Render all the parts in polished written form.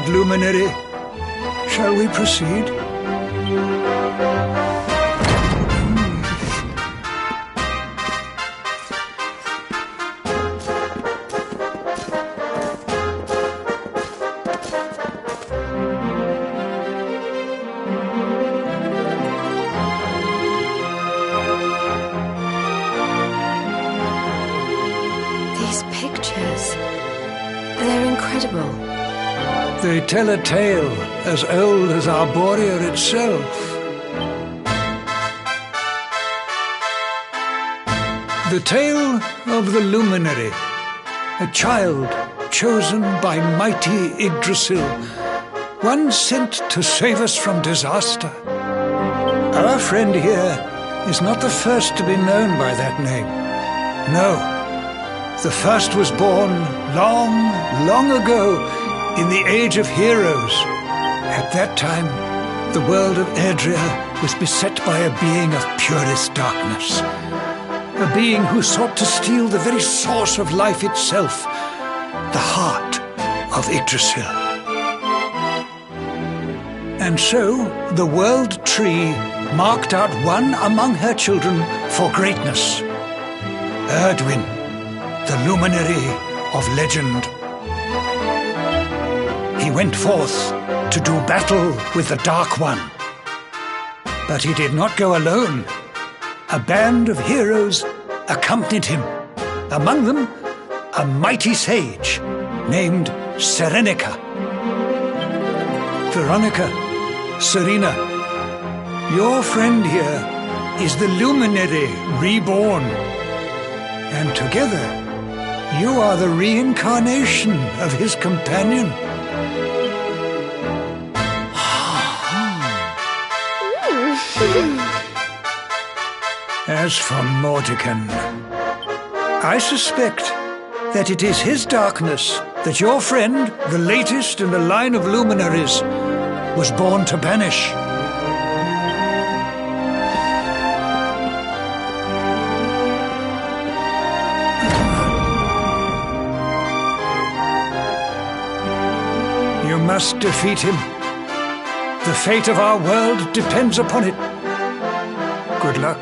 luminary. Shall we proceed? These pictures, they're incredible. They tell a tale as old as Arborea itself. The tale of the luminary, a child chosen by mighty Yggdrasil, one sent to save us from disaster. Our friend here is not the first to be known by that name. No, the first was born long, long ago in the Age of Heroes. At that time, the world of Erdrea was beset by a being of purest darkness. A being who sought to steal the very source of life itself, the heart of Yggdrasil. And so, the World Tree marked out one among her children for greatness. Erdwin, the luminary of legend. He went forth to do battle with the Dark One. But he did not go alone. A band of heroes accompanied him. Among them, a mighty sage named Serenica. Veronica, Serena, your friend here is the luminary reborn. And together, you are the reincarnation of his companion. As for Mordekan, I suspect that it is his darkness that your friend, the latest in the line of luminaries, was born to banish. You must defeat him. The fate of our world depends upon it. Good luck.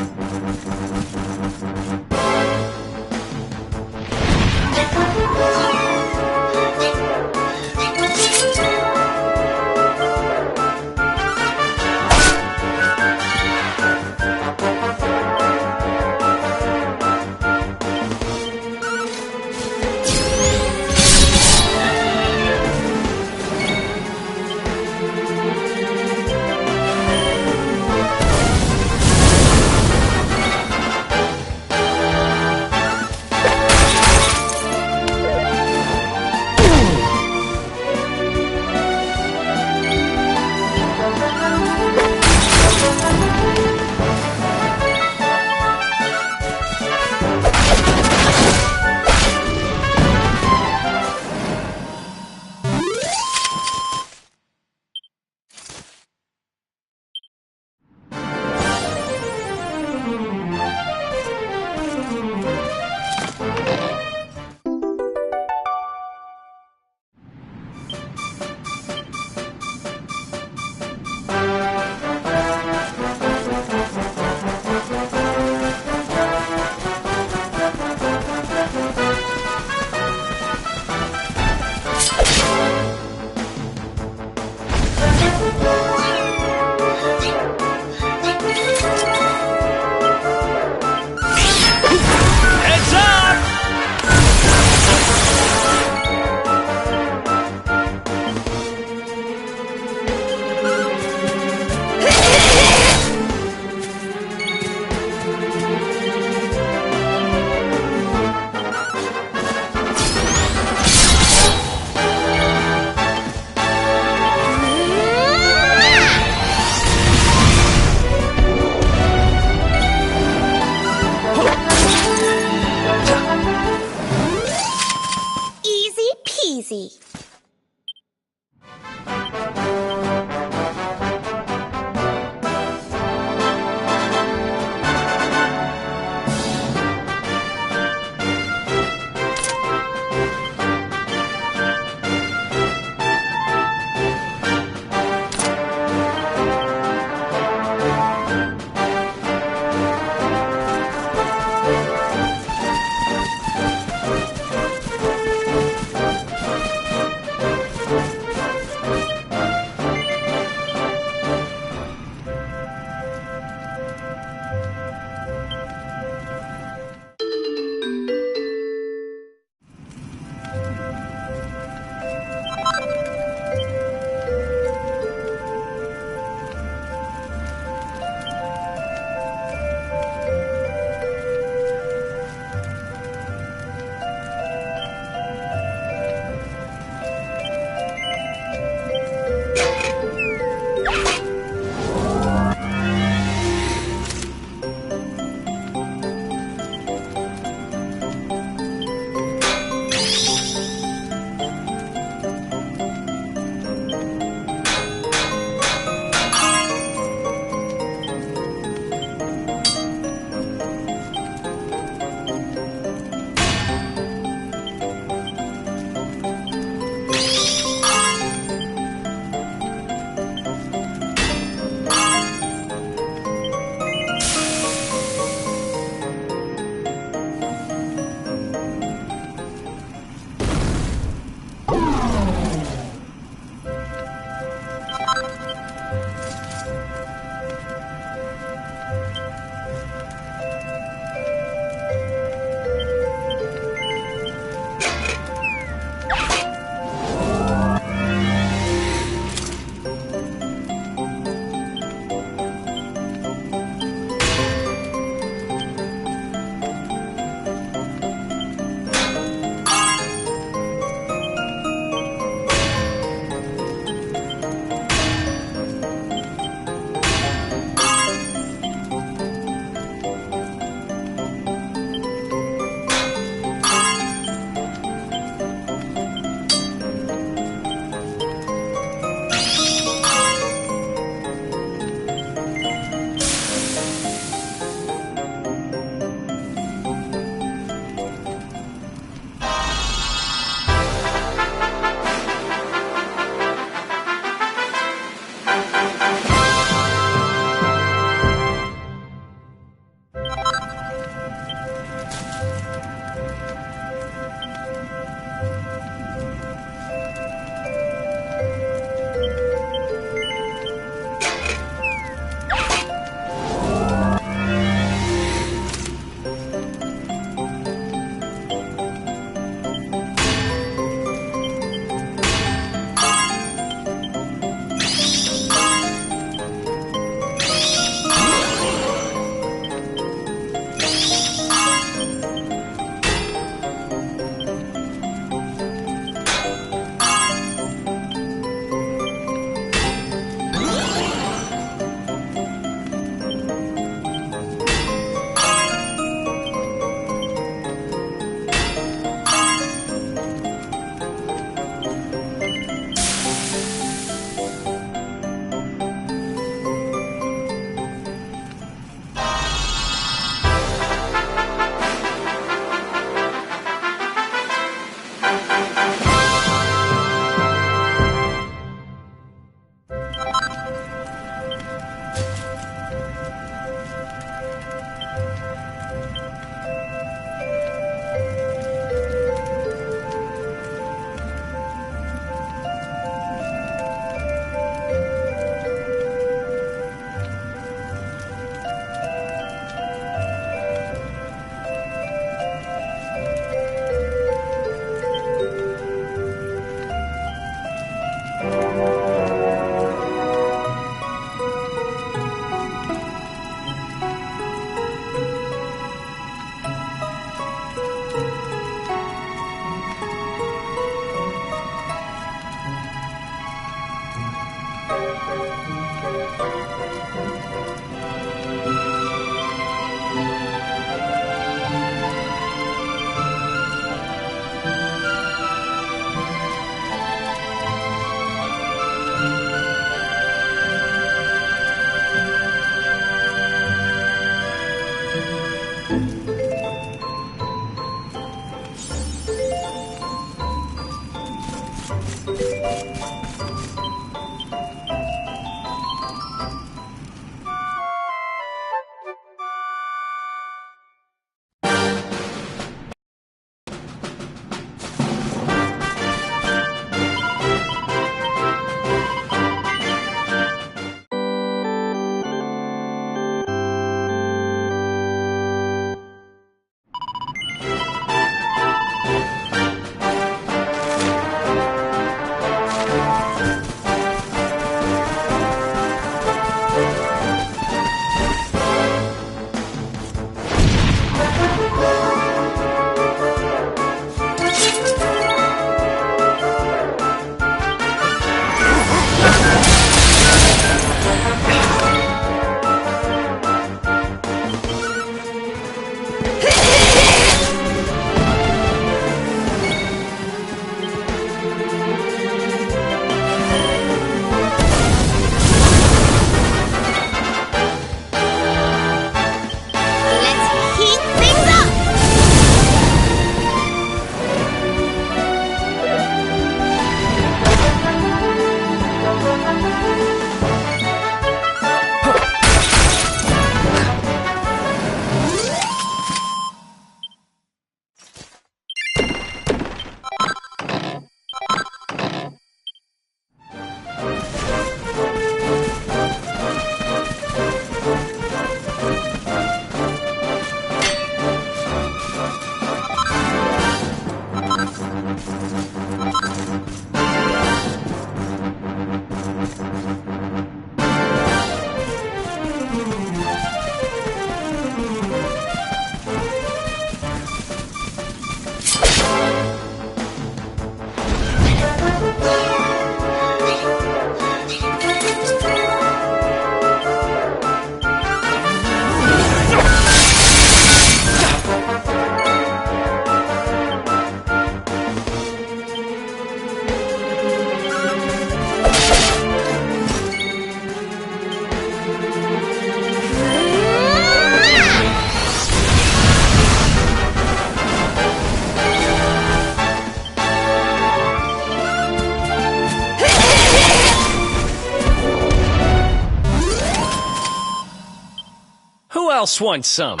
Who else wants some?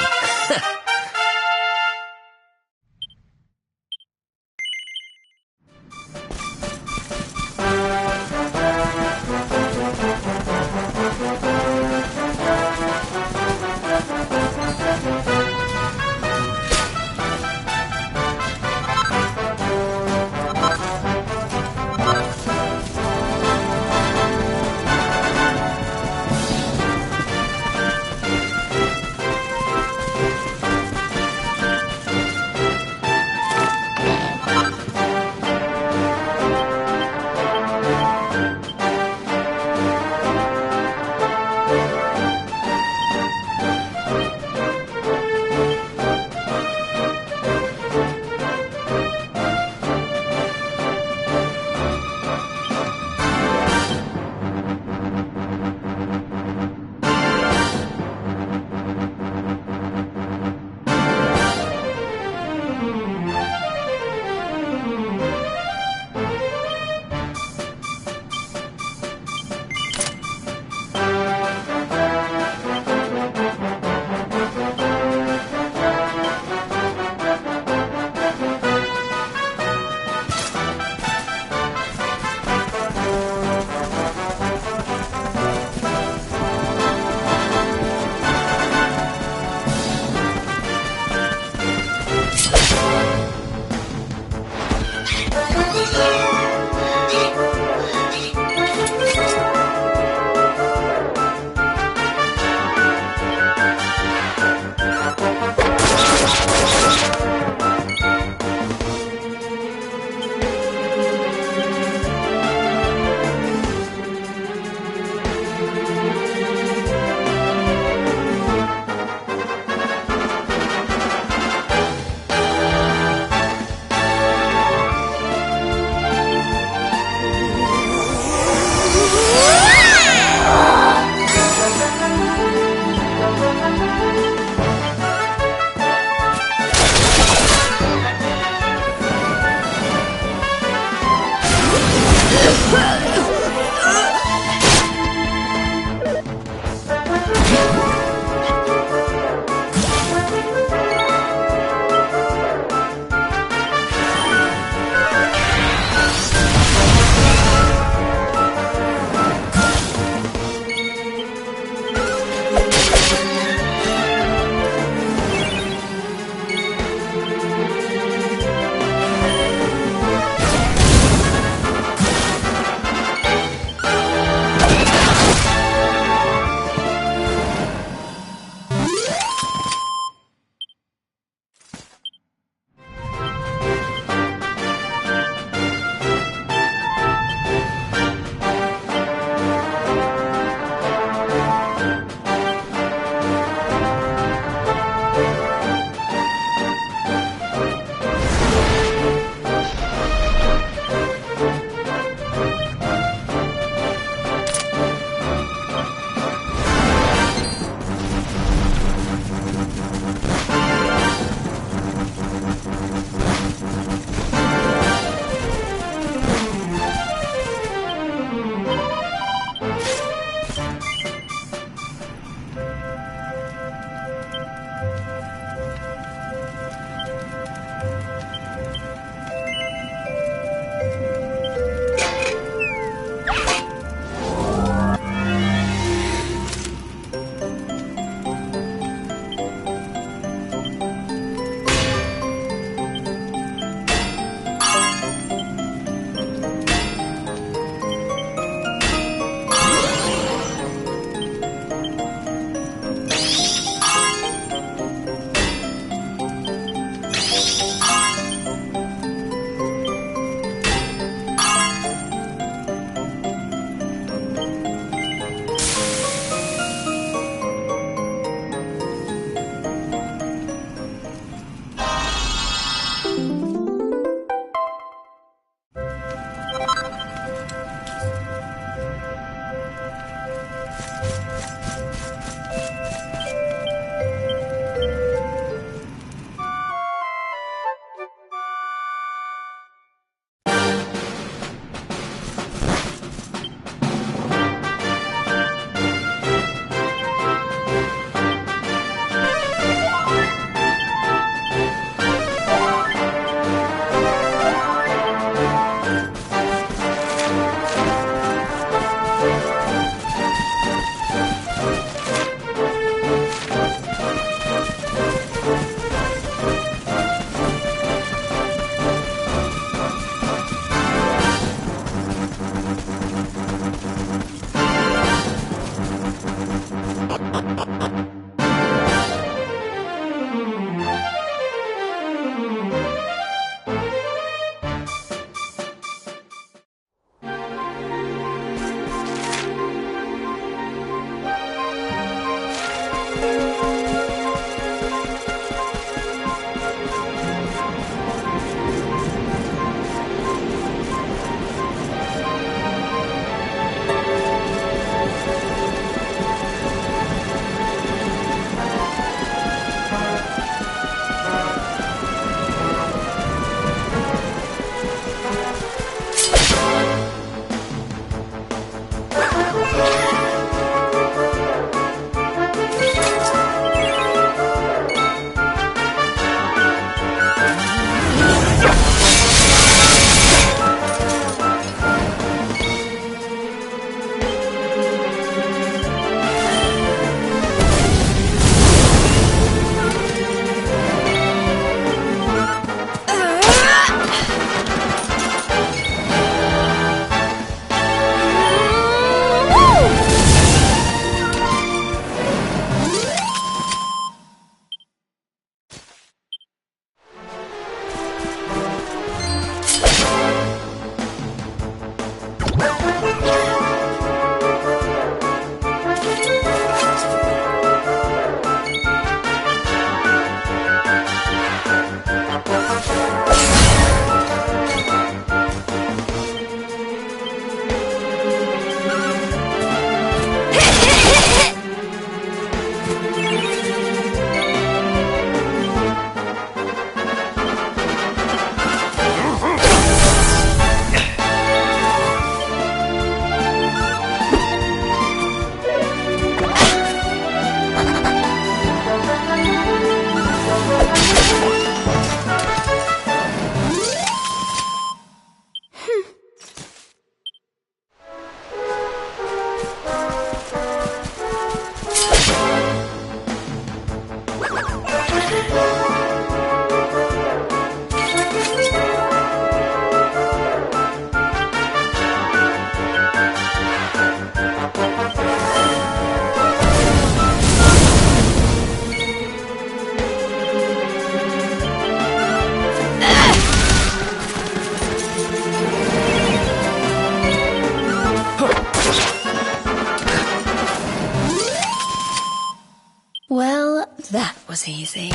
Well, that was easy.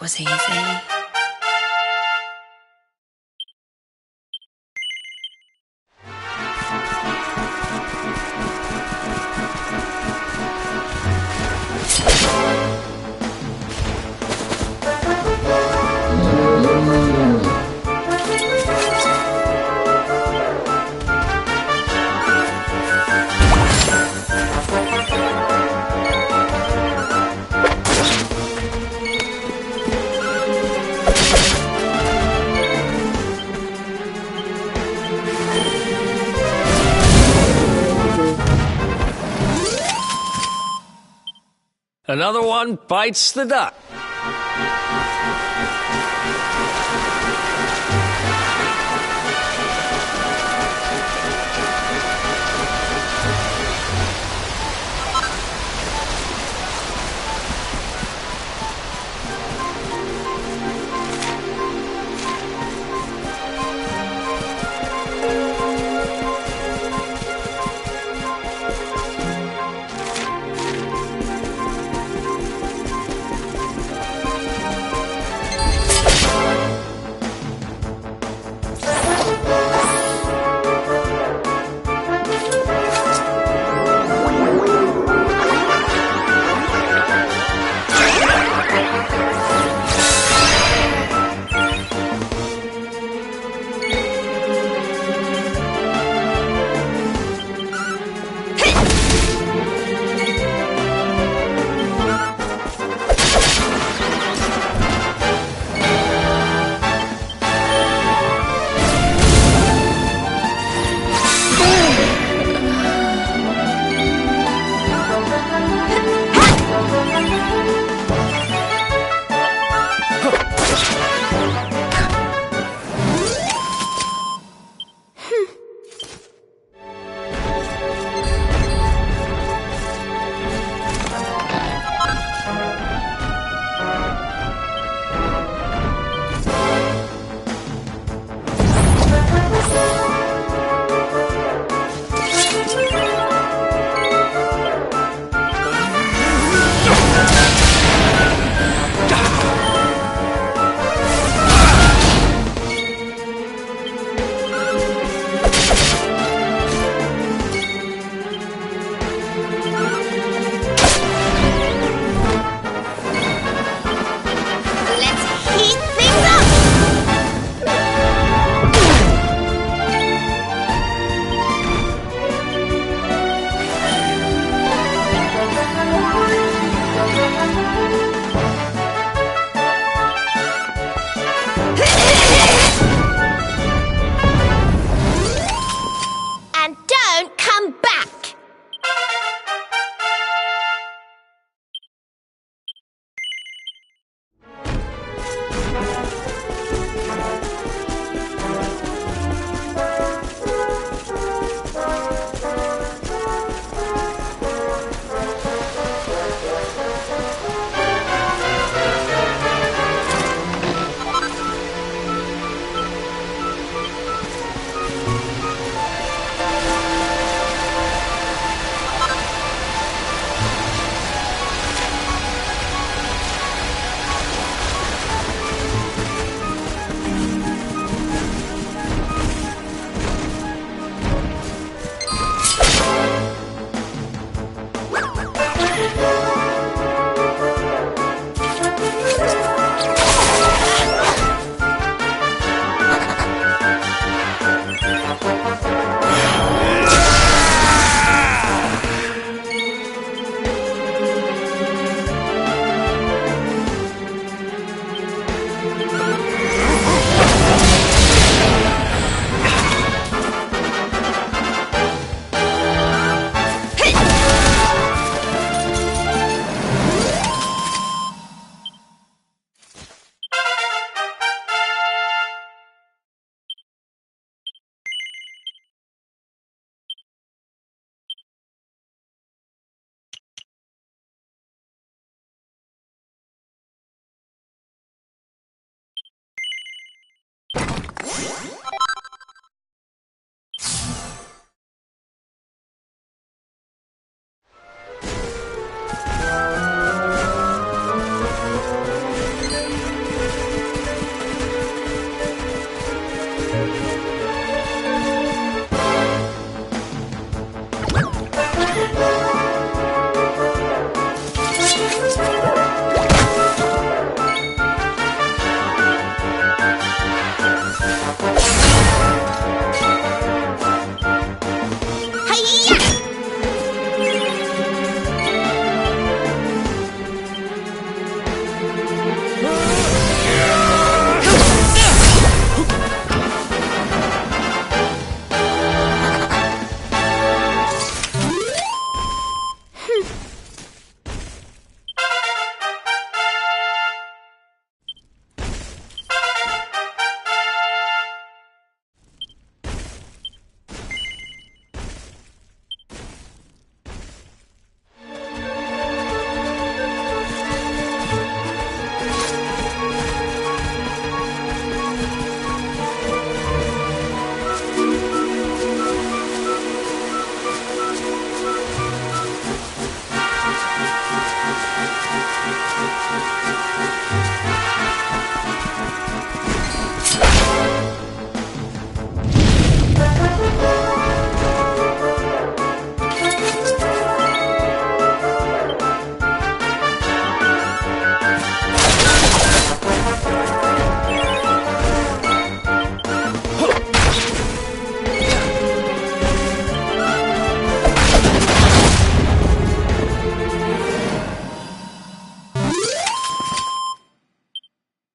was easy. Another one bites the duck.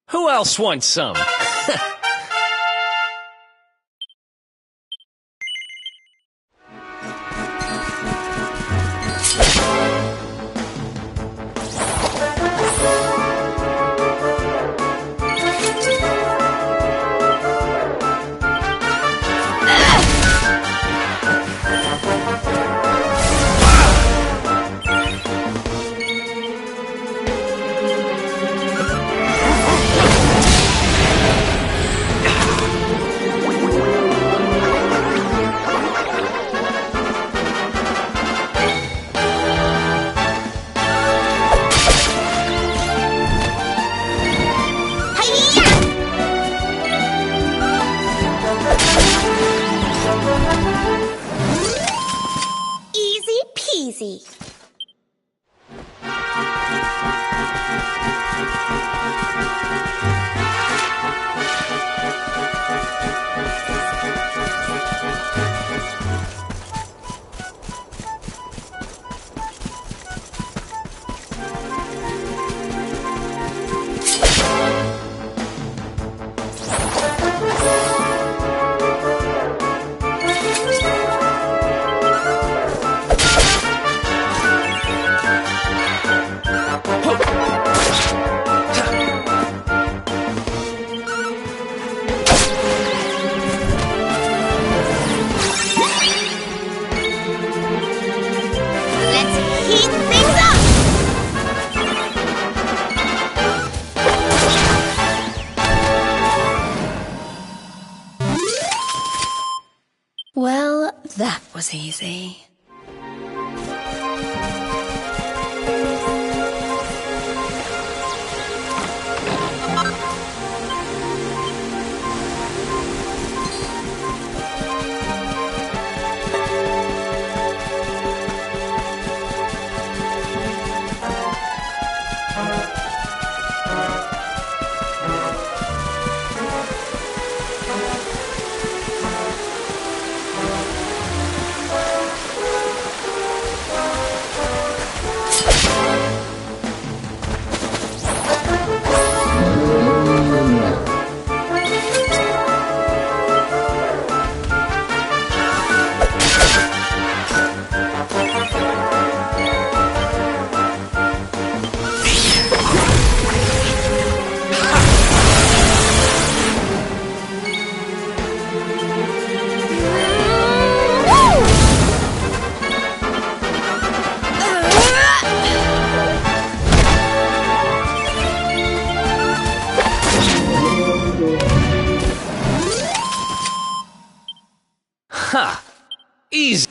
Who else wants some? Easy peasy. Let's heat things up! Well, that was easy. Ha! Easy.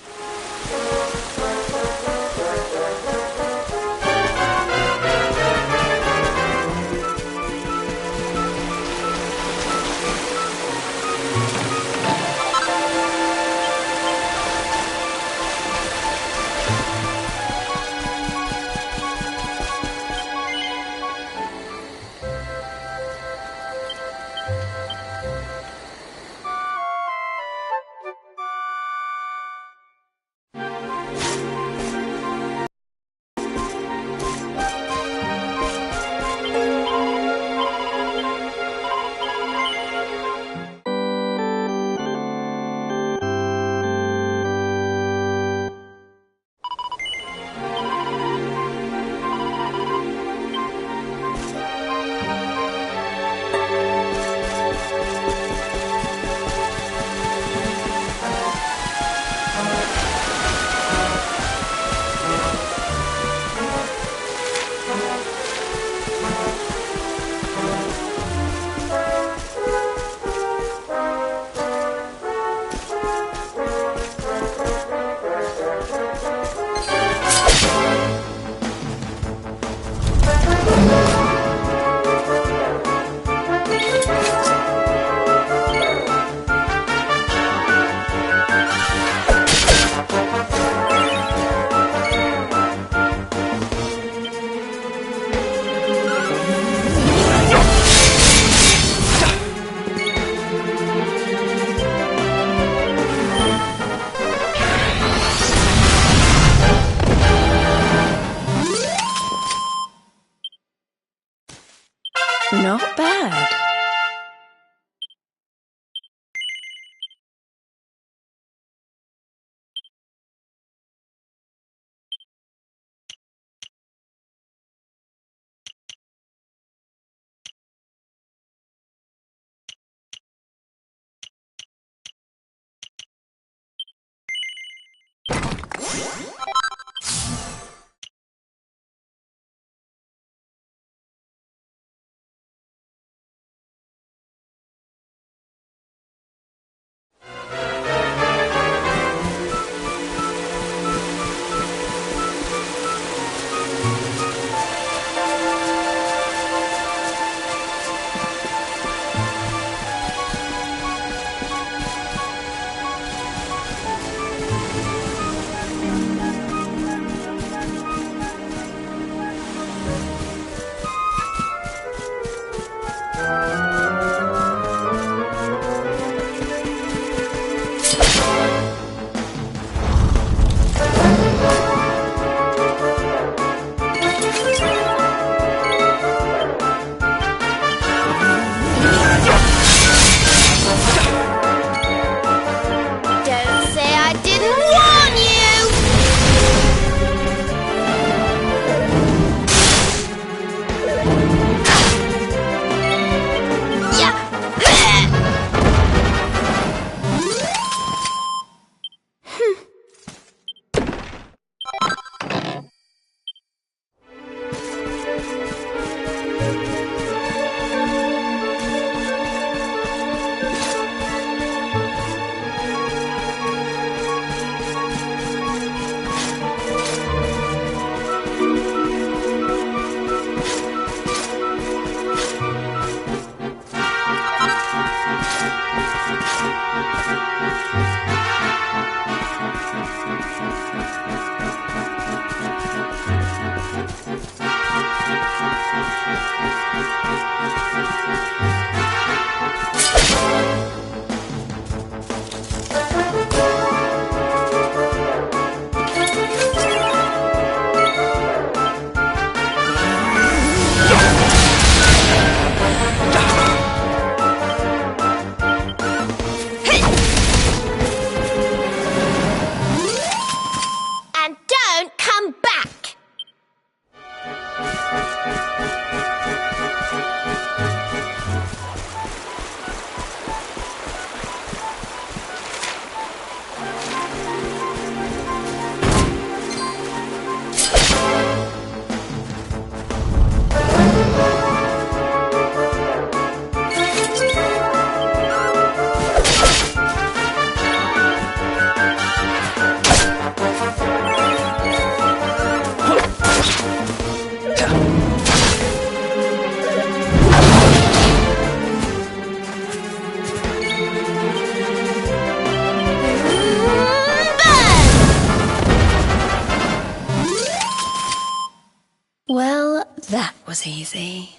Don't say I didn't warn you! Yeah! And don't come back! Well, that was easy.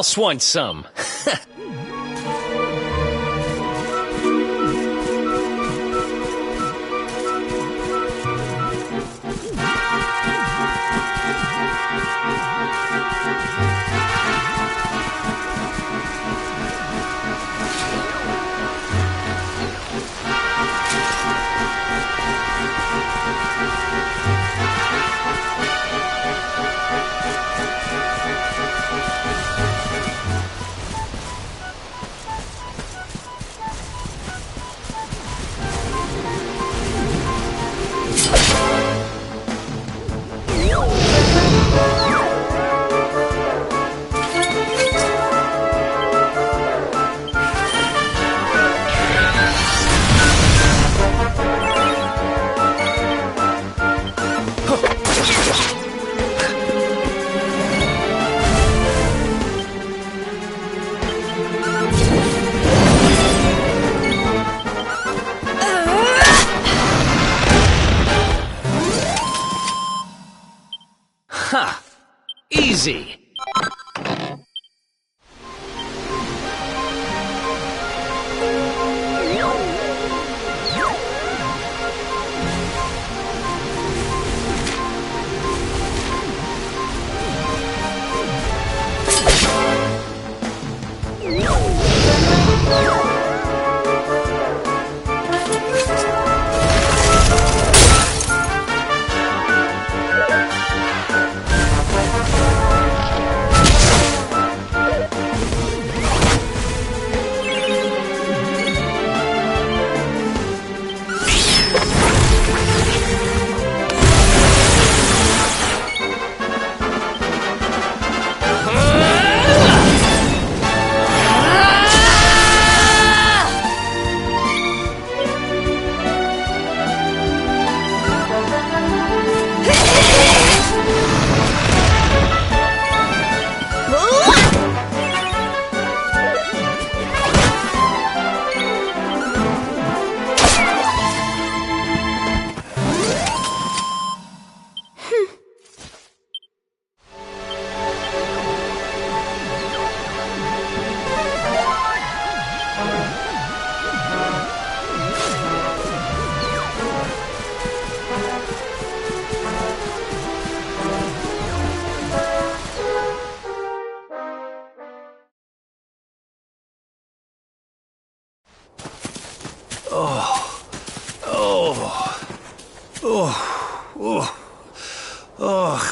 else wants some? Ha! Easy!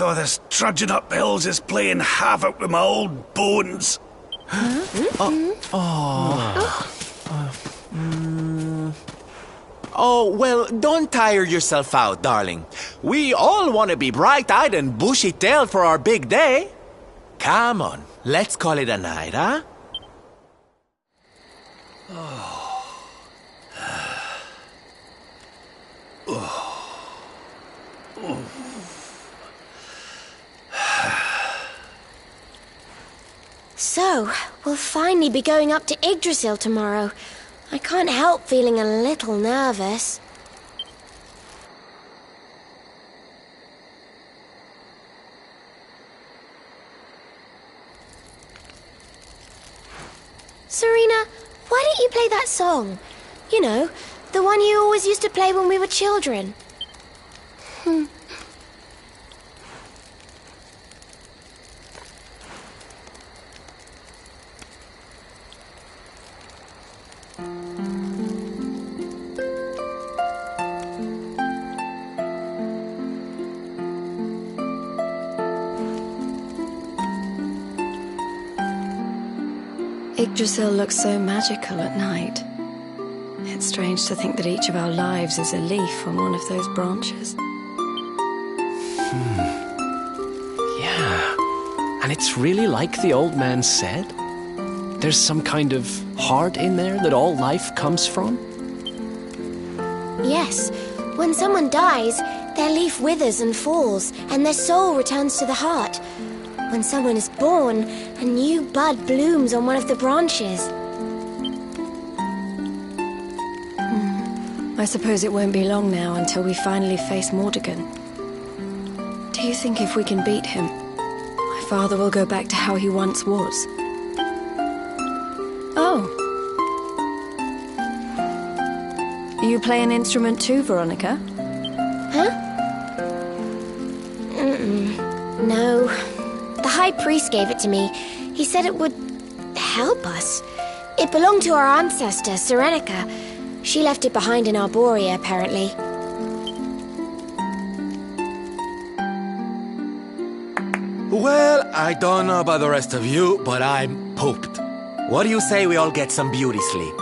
Oh, this trudging up hills is playing havoc with my old bones. Oh, well, don't tire yourself out, darling. We all want to be bright-eyed and bushy-tailed for our big day. Come on, let's call it a night, huh? So, we'll finally be going up to Yggdrasil tomorrow. I can't help feeling a little nervous. Serena, why don't you play that song? You know, the one you always used to play when we were children. Yggdrasil looks so magical at night. It's strange to think that each of our lives is a leaf on one of those branches. Yeah. And it's really like the old man said? There's some kind of heart in there that all life comes from? Yes, when someone dies, their leaf withers and falls, and their soul returns to the heart. When someone is born, a new bud blooms on one of the branches. I suppose it won't be long now until we finally face Mordegon. Do you think if we can beat him, my father will go back to how he once was? you play an instrument too, Veronica? Huh? No. The High Priest gave it to me. He said it would help us. It belonged to our ancestor, Serenica. She left it behind in Arborea, apparently. Well, I don't know about the rest of you, but I'm pooped. What do you say we all get some beauty sleep?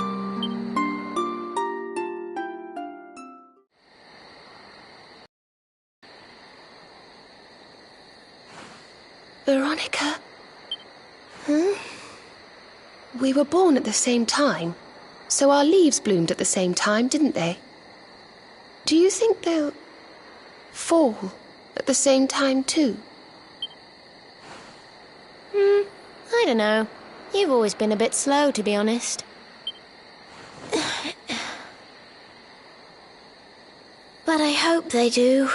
Veronica? We were born at the same time, so our leaves bloomed at the same time, didn't they? Do you think they'll fall at the same time too? I don't know. You've always been a bit slow, to be honest. But I hope they do.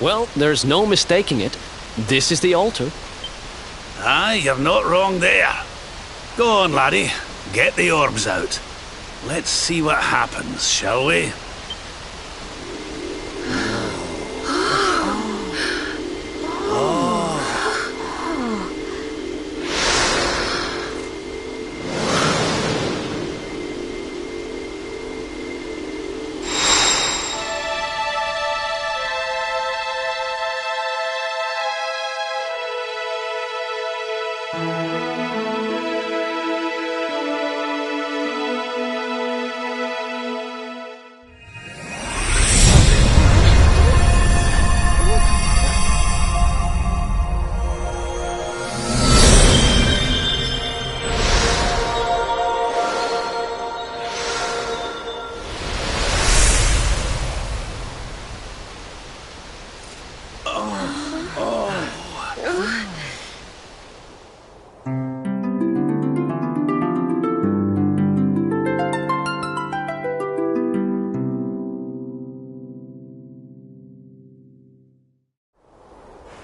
Well, there's no mistaking it. This is the altar. Aye, you're not wrong there. Go on, laddie. Get the orbs out. Let's see what happens, shall we?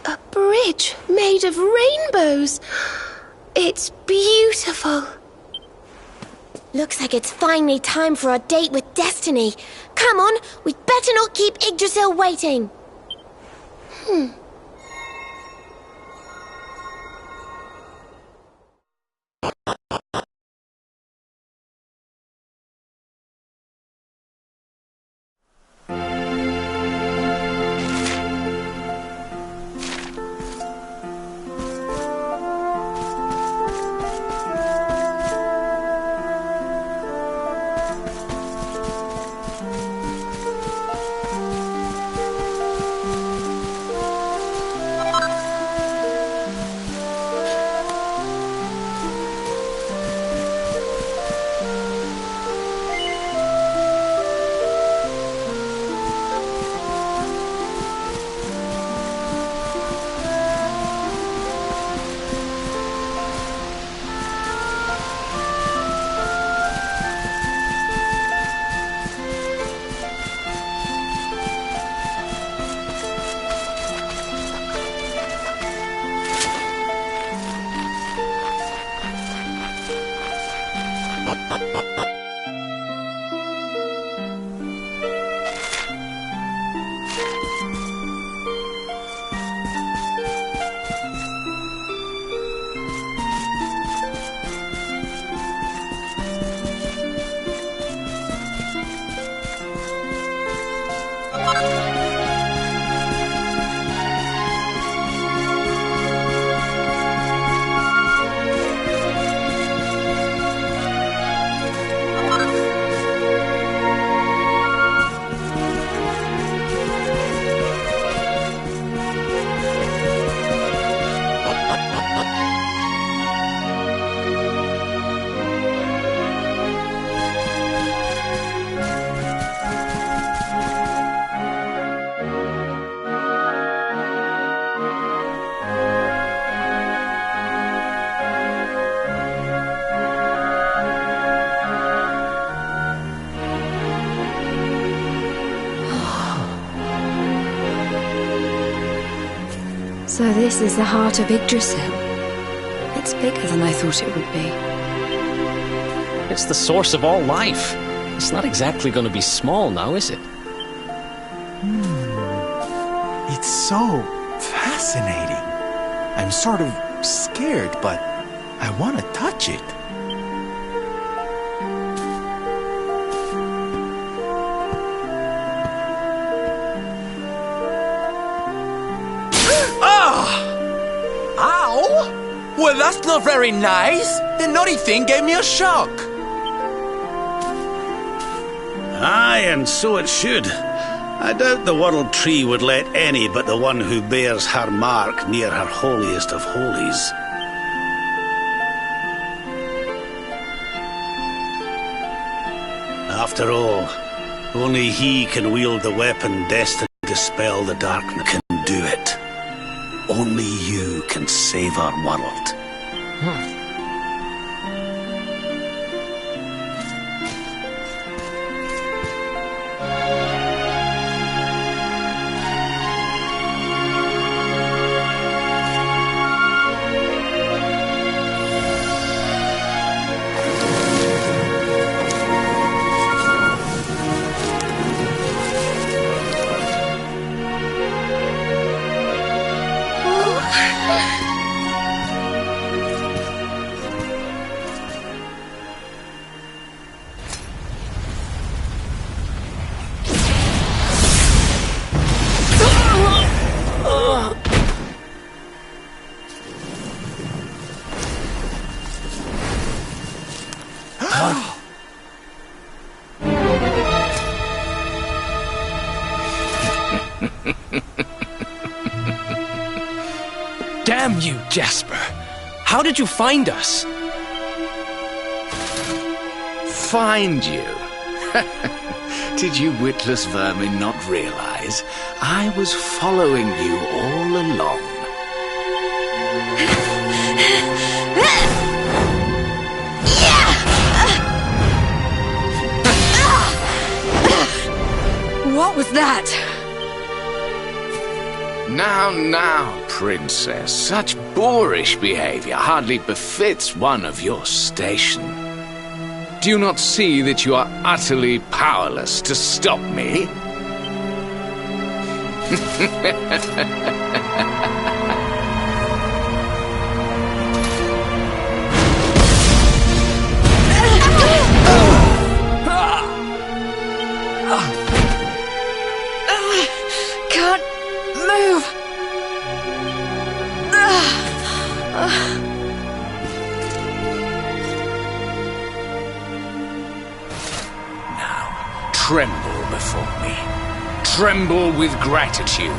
A bridge made of rainbows. It's beautiful. Looks like it's finally time for our date with Destiny. Come on, we'd better not keep Yggdrasil waiting. This is the heart of Yggdrasil. It's bigger than I thought it would be. It's the source of all life. It's not exactly going to be small now, is it? It's so fascinating. I'm sort of scared, but I want to touch it. Ow! Well, that's not very nice. The naughty thing gave me a shock. Aye, and so it should. I doubt the World Tree would let any but the one who bears her mark near her holiest of holies. After all, only he can wield the weapon destined to dispel the darkness. Can do it. Only you can save our world. Damn you, Jasper! How did you find us? Find you? Did you witless vermin not realize I was following you all along? What was that? Now, princess, such boorish behavior hardly befits one of your station. Do you not see that you are utterly powerless to stop me? Can't move. Tremble before me. Tremble with gratitude.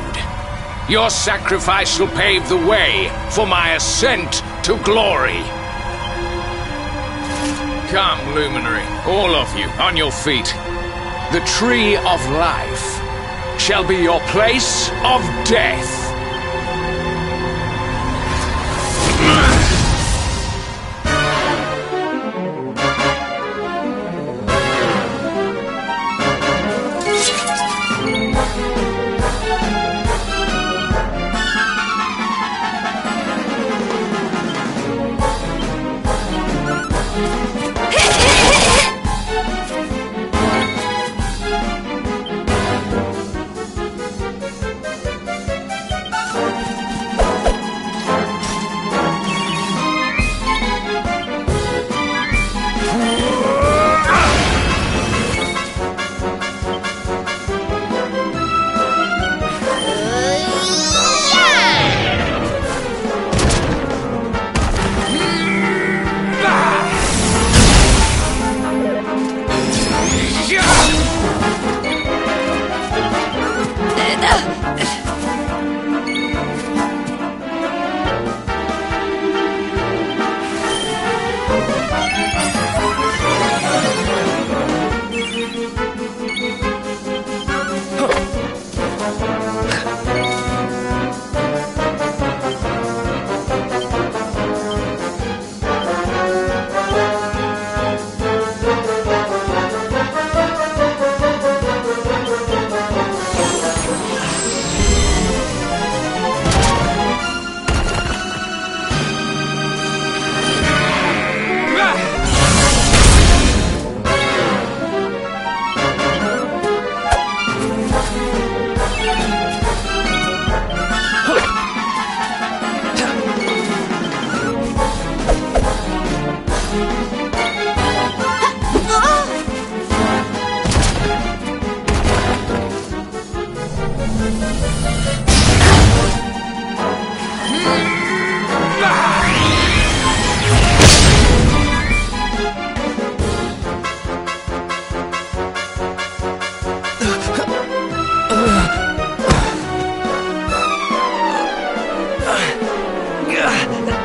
Your sacrifice shall pave the way for my ascent to glory. Come, luminary, all of you, on your feet. The tree of life shall be your place of death.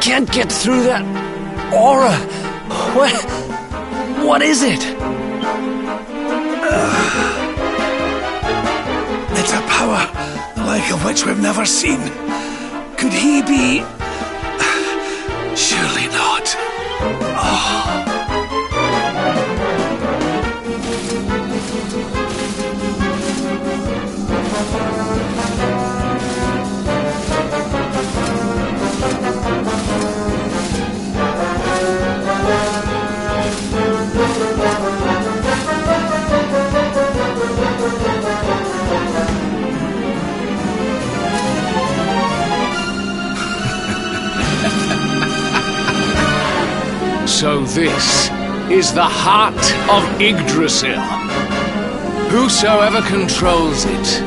can't get through that aura. What is it? It's a power the like of which we've never seen. Could he be... Surely not. Oh. So this is the heart of Yggdrasil. Whosoever controls it,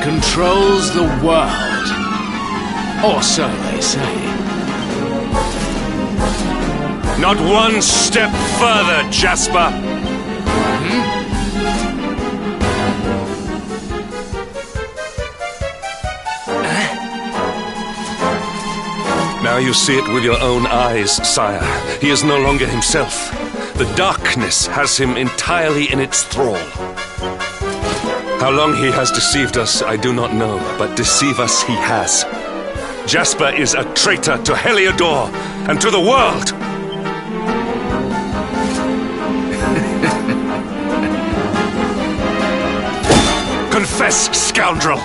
controls the world. Or so they say. Not one step further, Jasper! Now you see it with your own eyes, sire. He is no longer himself. The darkness has him entirely in its thrall. How long he has deceived us, I do not know, but deceive us he has. Jasper is a traitor to Heliodor and to the world! Confess, scoundrel!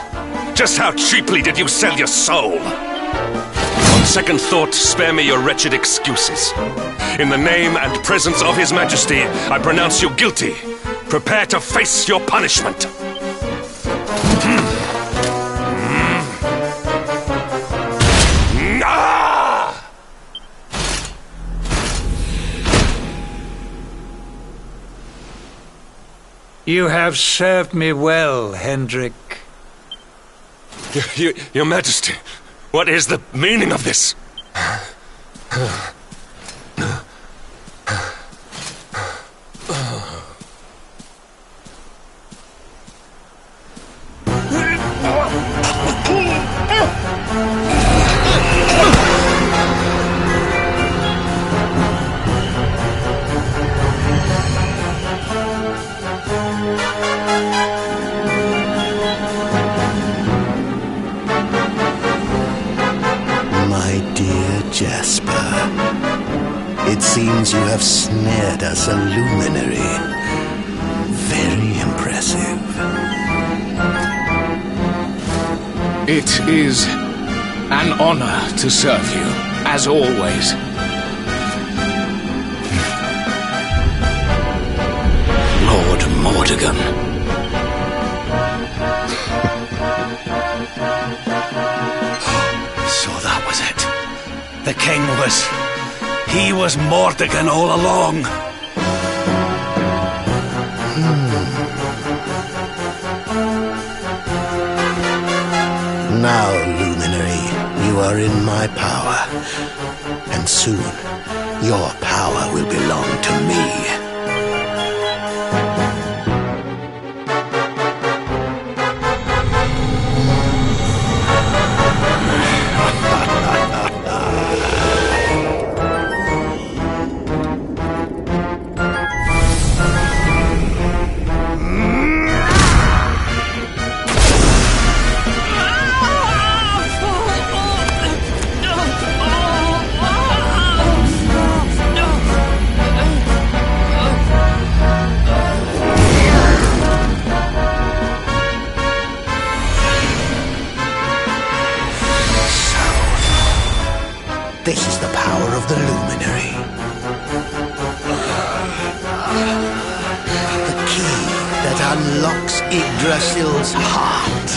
Just how cheaply did you sell your soul? On second thought, spare me your wretched excuses. In the name and presence of His Majesty, I pronounce you guilty. Prepare to face your punishment. You have served me well, Hendrik. Your Majesty, what is the meaning of this? Jasper, it seems you have snared us a luminary. Very impressive. It is an honor to serve you, as always. Lord Mordegon. So that was it. The king he was Mordegon all along. Now, Luminary, you are in my power. And soon, your power will belong to me. This is the power of the Luminary. The key that unlocks Yggdrasil's heart.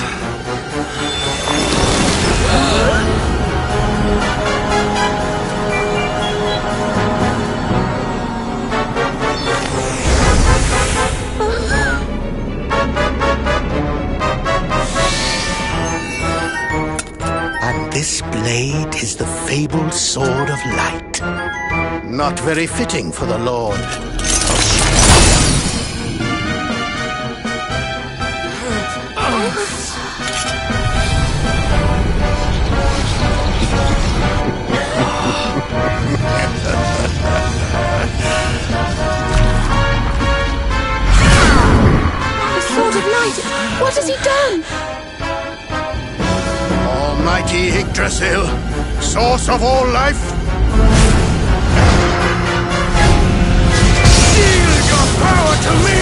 And this blade is the fabled Sword of Light. Not very fitting for the Lord. Yggdrasil, source of all life. Yield your power to me!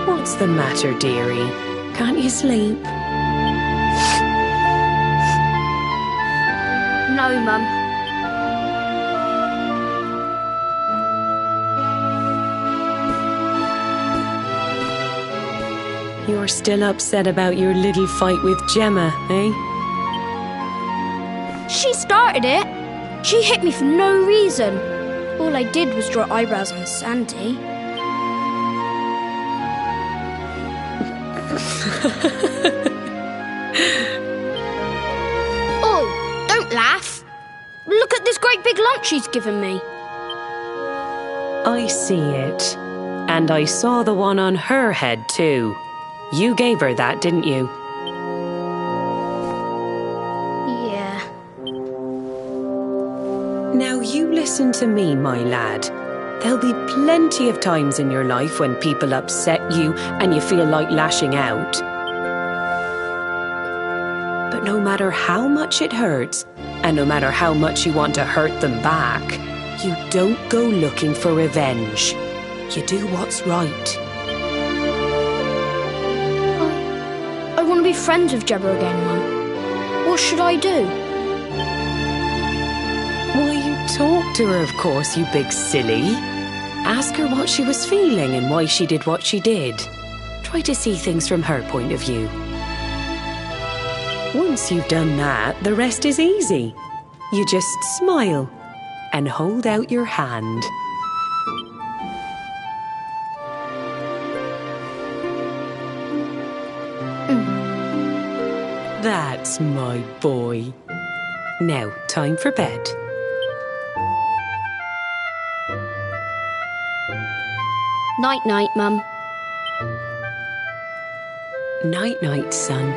What's the matter, dearie? Can't you sleep? No, Mum. You're still upset about your little fight with Gemma, eh? She started it. She hit me for no reason. All I did was draw eyebrows on Sandy. Oh, don't laugh. Look at this great big lump she's given me. I see it. And I saw the one on her head too. You gave her that, didn't you? Yeah. Now you listen to me, my lad. There'll be plenty of times in your life when people upset you and you feel like lashing out. But no matter how much it hurts, and no matter how much you want to hurt them back, you don't go looking for revenge. You do what's right. I want to be friends with Gemma again, Mum. What should I do? Why, you talk to her, of course, you big silly. Ask her what she was feeling and why she did what she did. Try to see things from her point of view. Once you've done that, the rest is easy. You just smile and hold out your hand. That's my boy. Now, time for bed. Night-night, Mum. Night-night, son.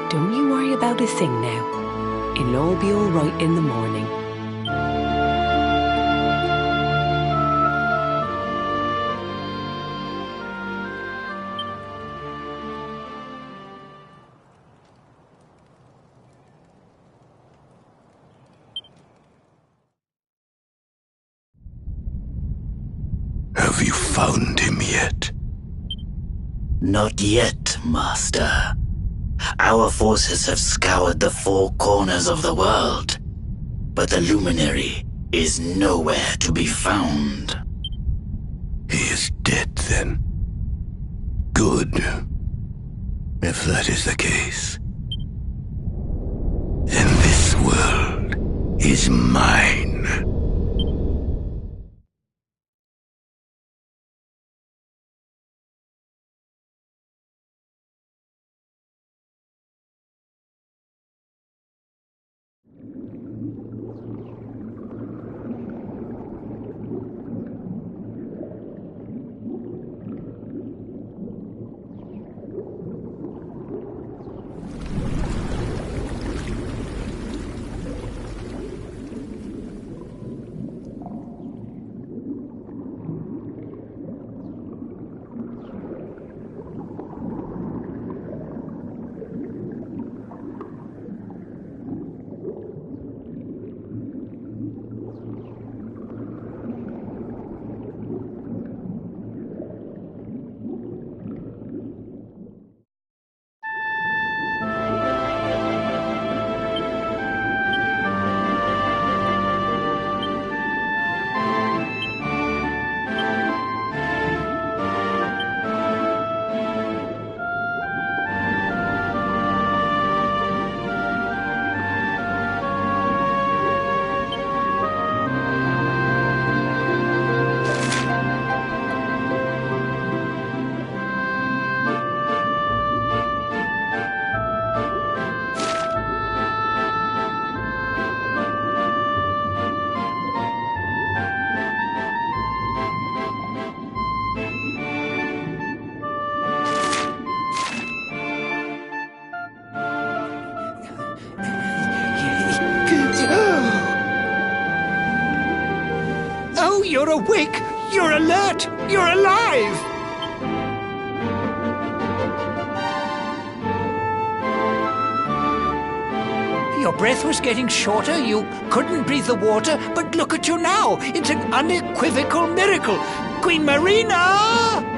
Don't you worry about a thing now. It'll all be all right in the morning. Have you found him yet? Not yet, Master. Our forces have scoured the four corners of the world, but the luminary is nowhere to be found. He is dead, then. Good. If that is the case, then this world is mine. You're awake! You're alert! You're alive! Your breath was getting shorter, you couldn't breathe the water, but look at you now! It's an unequivocal miracle! Queen Marina!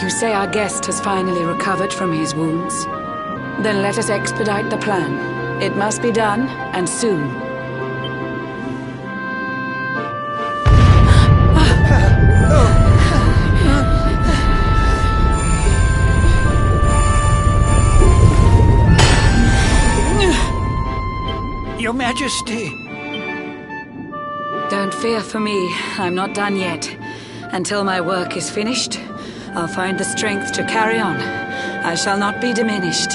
You say our guest has finally recovered from his wounds? Then let us expedite the plan. It must be done, and soon. Your Majesty! Don't fear for me. I'm not done yet. Until my work is finished, I'll find the strength to carry on. I shall not be diminished.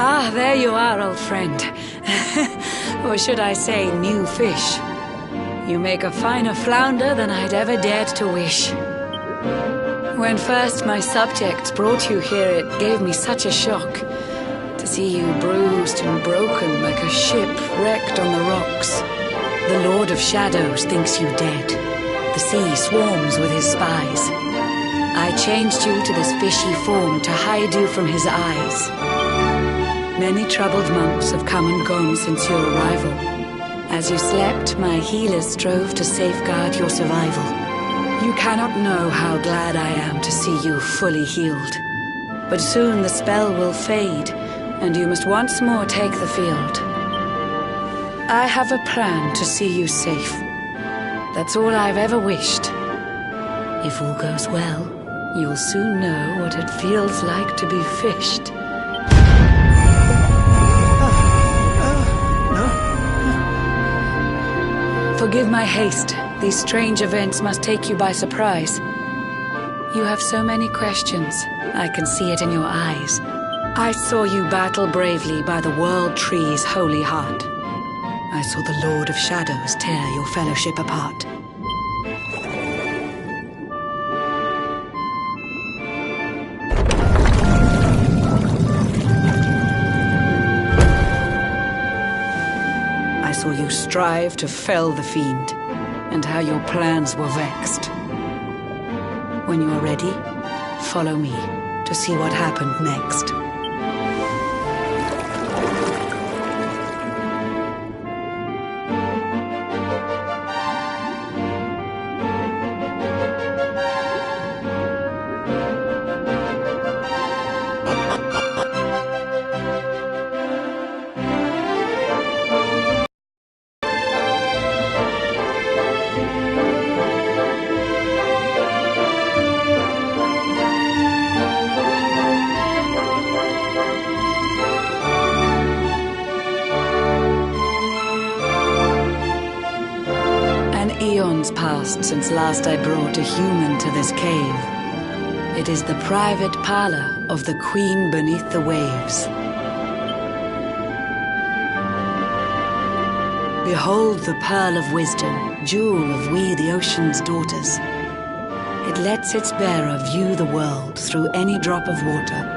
Ah, there you are, old friend. Or should I say, new fish. You make a finer flounder than I'd ever dared to wish. When first my subjects brought you here, it gave me such a shock to see you bruised and broken like a ship wrecked on the rocks. The Lord of Shadows thinks you dead. The sea swarms with his spies. I changed you to this fishy form to hide you from his eyes. Many troubled months have come and gone since your arrival. As you slept, my healers strove to safeguard your survival. You cannot know how glad I am to see you fully healed. But soon the spell will fade, and you must once more take the field. I have a plan to see you safe. That's all I've ever wished. If all goes well, you'll soon know what it feels like to be fished. Forgive my haste. These strange events must take you by surprise. You have so many questions. I can see it in your eyes. I saw you battle bravely by the World Tree's holy heart. I saw the Lord of Shadows tear your fellowship apart. I saw you strive to fell the fiend, and how your plans were vexed. When you are ready, follow me to see what happened next. Eons passed since last I brought a human to this cave. It is the private parlor of the Queen beneath the waves. Behold the pearl of wisdom, jewel of we the ocean's daughters. It lets its bearer view the world through any drop of water.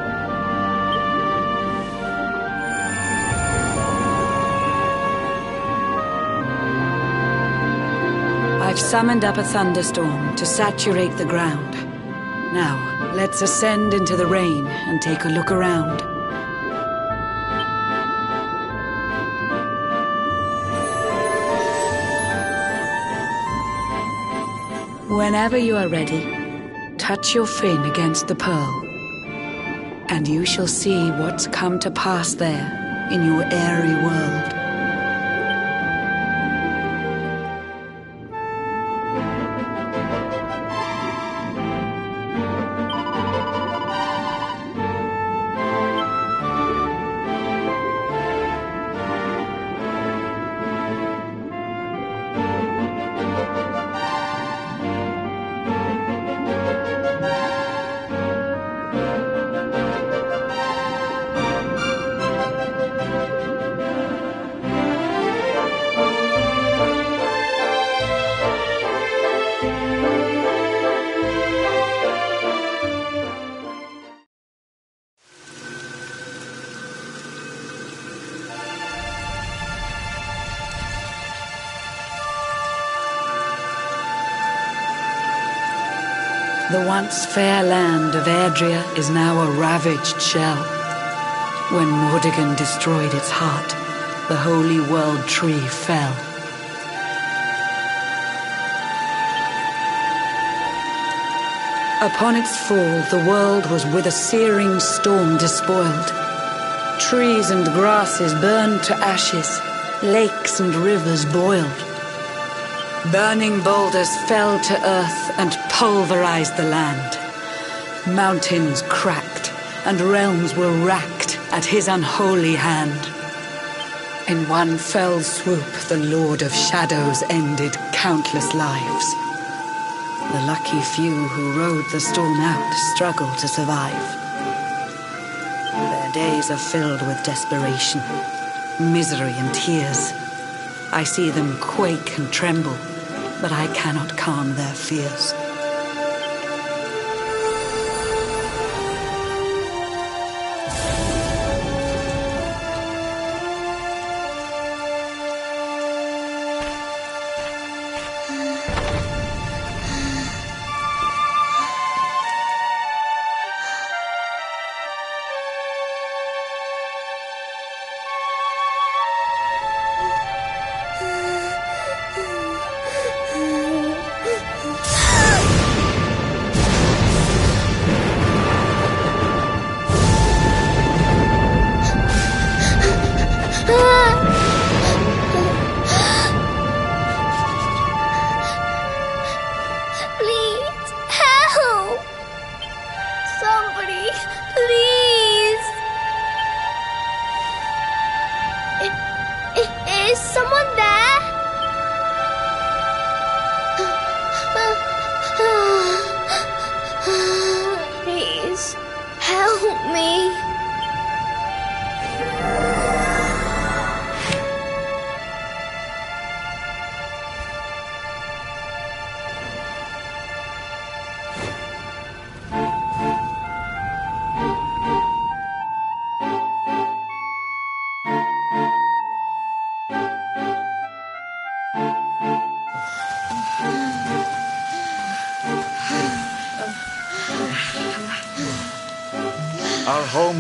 I've summoned up a thunderstorm to saturate the ground. Now, let's ascend into the rain and take a look around. Whenever you are ready, touch your fin against the pearl, and you shall see what's come to pass there in your airy world. The once fair land of Erdrea is now a ravaged shell. When Mordegon destroyed its heart, the holy world tree fell. Upon its fall, the world was with a searing storm despoiled. Trees and grasses burned to ashes, lakes and rivers boiled. Burning boulders fell to earth and pulverized the land. Mountains cracked, and realms were racked at his unholy hand. In one fell swoop, the Lord of Shadows ended countless lives. The lucky few who rode the storm out struggled to survive. Their days are filled with desperation, misery and tears. I see them quake and tremble, but I cannot calm their fears.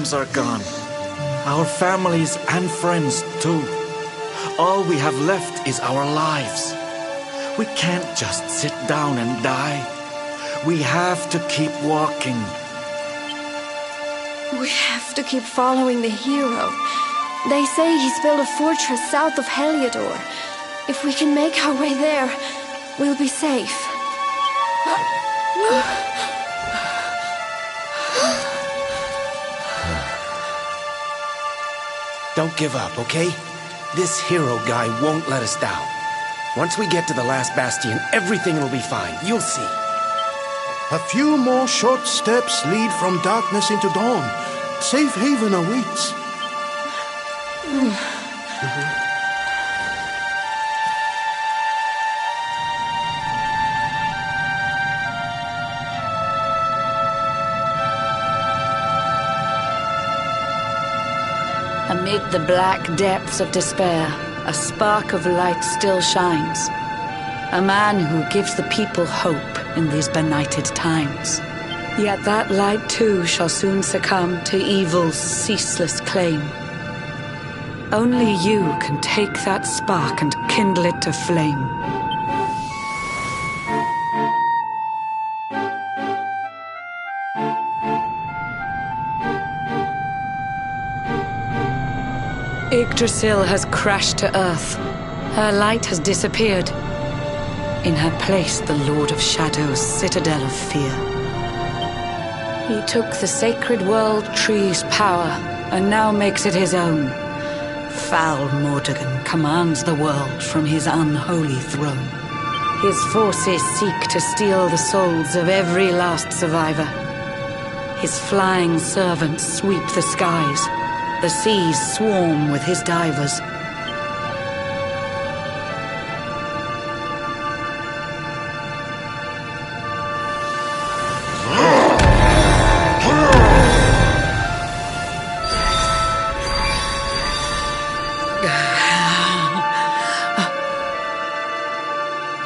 homes are gone. Our families and friends, too. All we have left is our lives. We can't just sit down and die. We have to keep walking. We have to keep following the hero. They say he's built a fortress south of Heliodor. If we can make our way there, we'll be safe. Don't give up, okay? This hero guy won't let us down. Once we get to the last bastion, everything will be fine. You'll see. A few more short steps lead from darkness into dawn. Safe haven awaits. Amid the black depths of despair, a spark of light still shines. A man who gives the people hope in these benighted times. Yet that light too shall soon succumb to evil's ceaseless claim. Only you can take that spark and kindle it to flame. Yggdrasil has crashed to earth. Her light has disappeared. In her place, the Lord of Shadow's citadel of fear. He took the sacred world tree's power and now makes it his own. Foul Mordegon commands the world from his unholy throne. His forces seek to steal the souls of every last survivor. His flying servants sweep the skies. The seas swarm with his divers.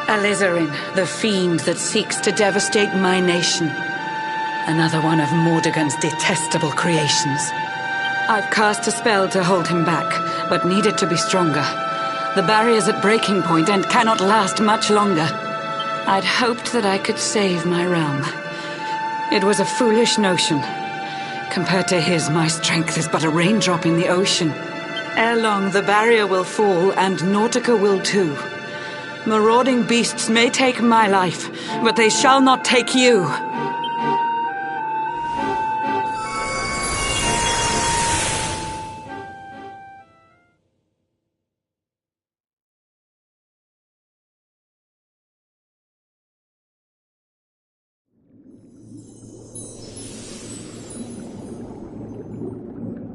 Alizarin, the fiend that seeks to devastate my nation. Another one of Mordegon's detestable creations. I've cast a spell to hold him back, but need it to be stronger. The barrier's at breaking point and cannot last much longer. I'd hoped that I could save my realm. It was a foolish notion. Compared to his, my strength is but a raindrop in the ocean. Ere long, the barrier will fall, and Nautica will too. Marauding beasts may take my life, but they shall not take you.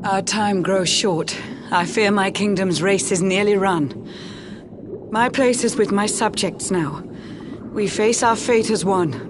Our time grows short. I fear my kingdom's race is nearly run. My place is with my subjects now. We face our fate as one.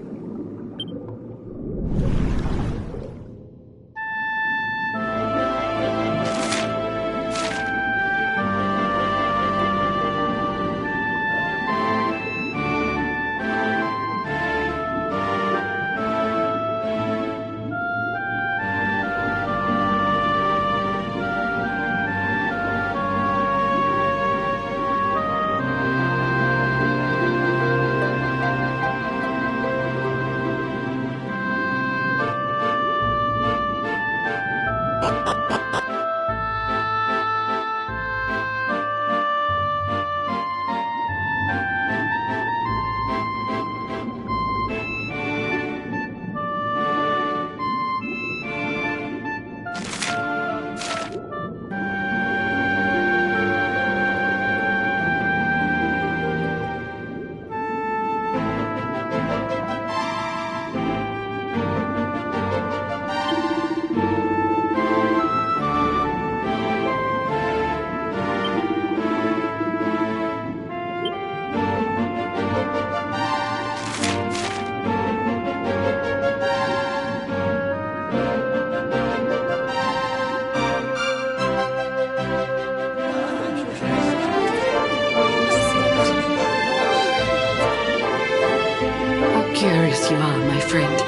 Curious you are, my friend.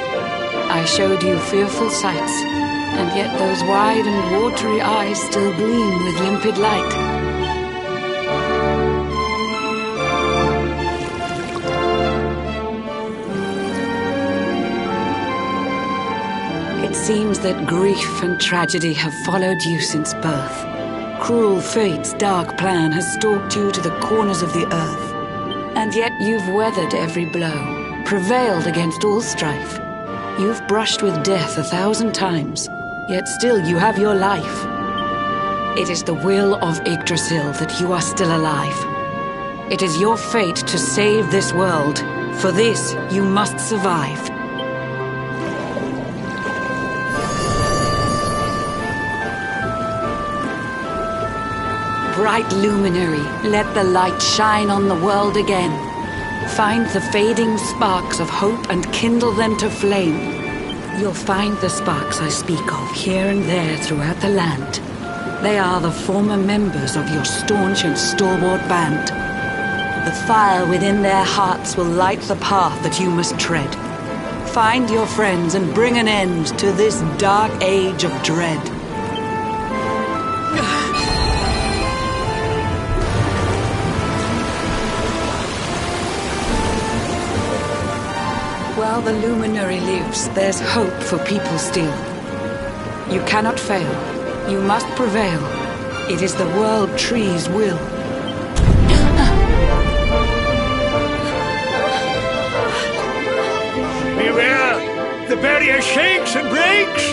I showed you fearful sights. and yet those wide and watery eyes still gleam with limpid light. It seems that grief and tragedy have followed you since birth. Cruel fate's dark plan has stalked you to the corners of the earth. And yet you've weathered every blow, prevailed against all strife. You've brushed with death 1,000 times, yet still you have your life. It is the will of Yggdrasil that you are still alive. It is your fate to save this world. For this, you must survive. Bright luminary, let the light shine on the world again. Find the fading sparks of hope and kindle them to flame. You'll find the sparks I speak of here and there throughout the land. They are the former members of your staunch and stalwart band. The fire within their hearts will light the path that you must tread. Find your friends and bring an end to this dark age of dread. While the luminary lives, there's hope for people still. You cannot fail. You must prevail. It is the world tree's will. Beware! The barrier shakes and breaks!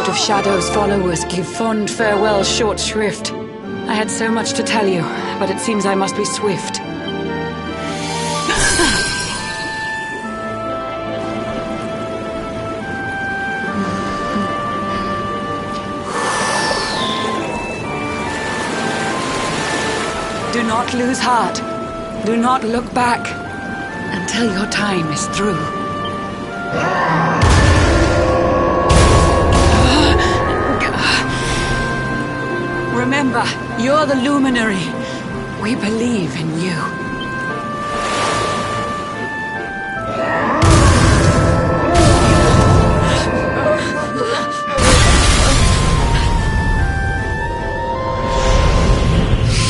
Of Shadow's followers give fond farewell short shrift. I had so much to tell you, but it seems I must be swift. Do not lose heart. Do not look back until your time is through. Remember, you're the luminary. We believe in you.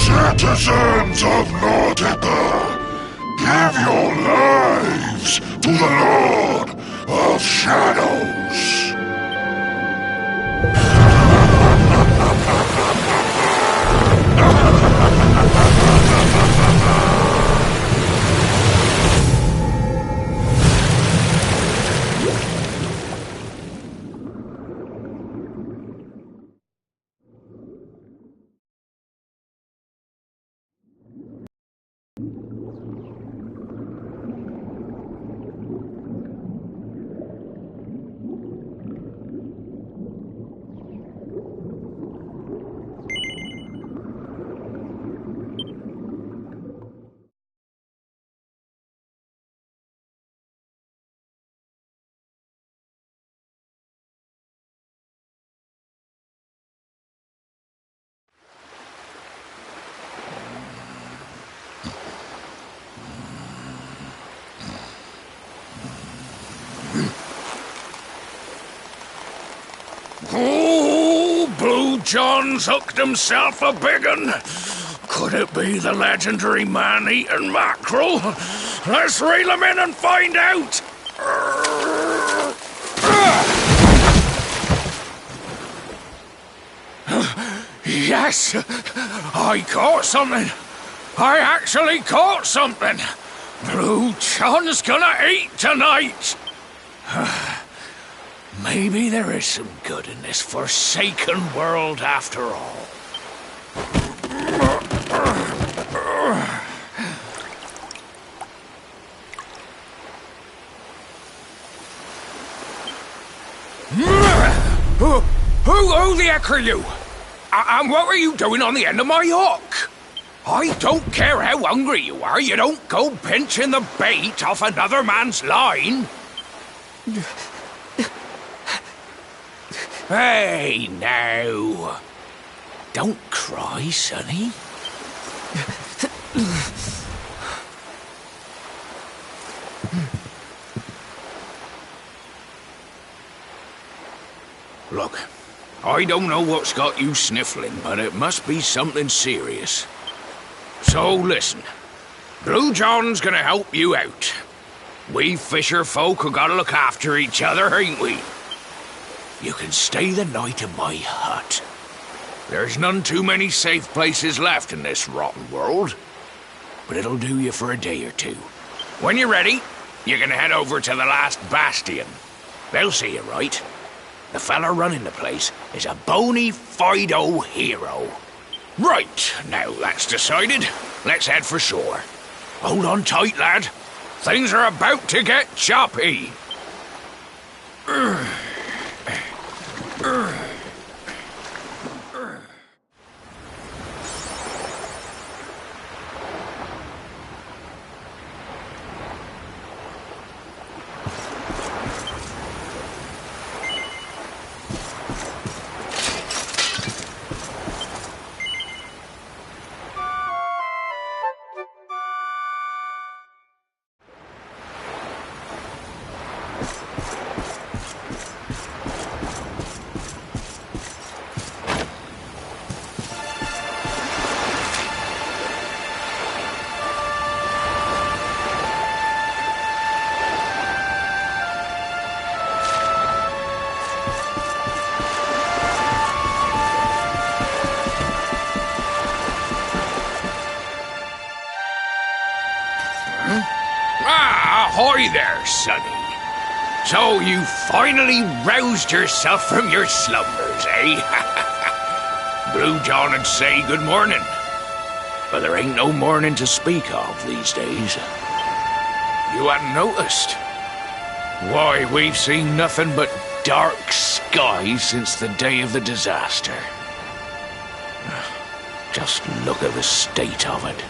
Citizens of Nordica, give your lives to the Lord of Shadows. Oh, Blue John's hooked himself a big un. Could it be the legendary man-eating mackerel? Let's reel him in and find out! Yes! I caught something! I actually caught something! Blue John's gonna eat tonight! Maybe there is some good in this forsaken world after all. Who the heck are you? And what were you doing on the end of my hook? I don't care how hungry you are, you don't go pinching the bait off another man's line. Hey, now. Don't cry, sonny. Look, I don't know what's got you sniffling, but it must be something serious. So listen, Blue John's gonna help you out. We fisher folk have gotta look after each other, ain't we? You can stay the night in my hut. There's none too many safe places left in this rotten world, but it'll do you for a day or two. When you're ready, you can head over to the last bastion. They'll see you right. The fella running the place is a bona fide hero. Right, now that's decided. Let's head for shore. Hold on tight, lad. Things are about to get choppy. Ahoy there, sonny. So you finally roused yourself from your slumbers, eh? Blue John would say good morning. But there ain't no morning to speak of these days. You hadn't noticed? Why, we've seen nothing but dark skies since the day of the disaster. Just look at the state of it.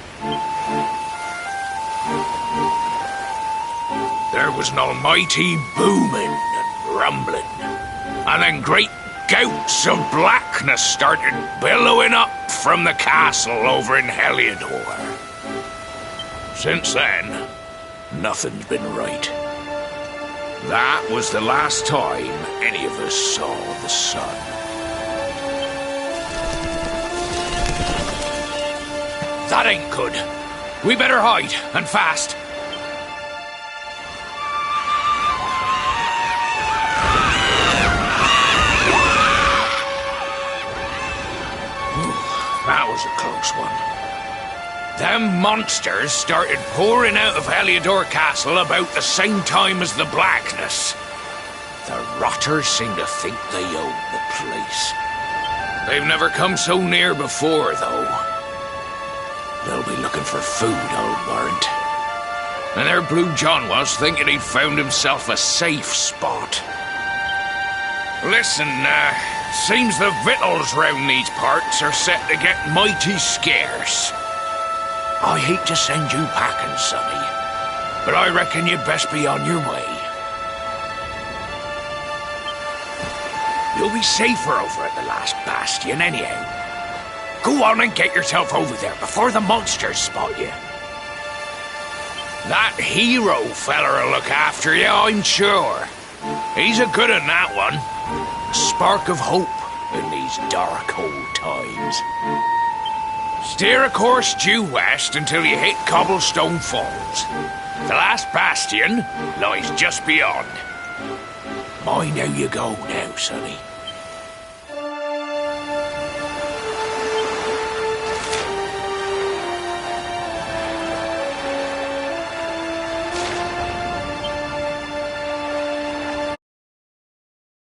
There was an almighty booming and rumbling, and then great gouts of blackness started billowing up from the castle over in Heliodor. Since then, nothing's been right. That was the last time any of us saw the sun. That ain't good. We better hide, and fast. That was a close one. Them monsters started pouring out of Heliodor Castle about the same time as the blackness. The rotters seem to think they own the place. They've never come so near before, though. They'll be looking for food, I'll warrant. And there Blue John was, thinking he'd found himself a safe spot. Listen, seems the victuals round these parts are set to get mighty scarce. I hate to send you packing, sonny, but I reckon you'd best be on your way. You'll be safer over at the last bastion anyhow. Go on and get yourself over there before the monsters spot you. That hero feller'll look after you, I'm sure. He's a good un, that one. A spark of hope in these dark old times. Steer a course due west until you hit Cobblestone Falls. The last bastion lies just beyond. Mind how you go now, sonny.